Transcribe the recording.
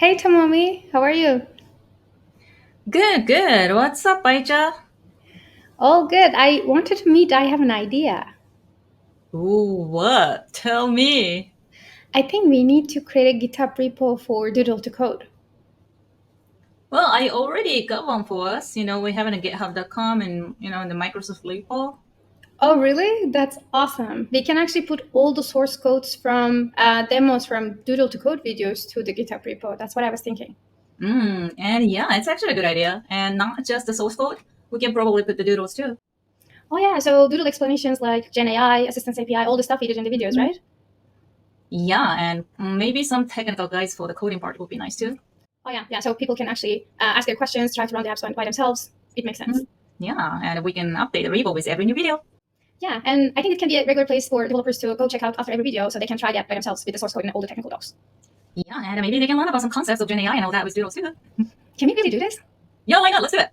Hey Tomomi, how are you? Good, good. What's up, Aija? All good. I wanted to meet. I have an idea. Ooh, what? Tell me. I think we need to create a GitHub repo for Doodle to code. Well, I already got one for us. We have it in github.com and, in the Microsoft repo. Oh, really? That's awesome. We can actually put all the source codes from demos from Doodle to code videos to the GitHub repo. That's what I was thinking. And yeah, it's actually a good idea. And not just the source code. We can probably put the doodles too. Oh yeah, so Doodle explanations like Gen AI, Assistance API, all the stuff we did in the videos, right? Yeah, and maybe some technical guides for the coding part would be nice too. Oh yeah, yeah. So people can actually ask their questions, try to run the apps by themselves. It makes sense. Yeah, and we can update the repo with every new video. Yeah, and I think it can be a regular place for developers to go check out after every video so they can try the app by themselves with the source code and all the technical docs. Yeah, and maybe they can learn about some concepts of Gen AI and all that with doodles too. Can we really do this? Yeah, why not? Let's do it.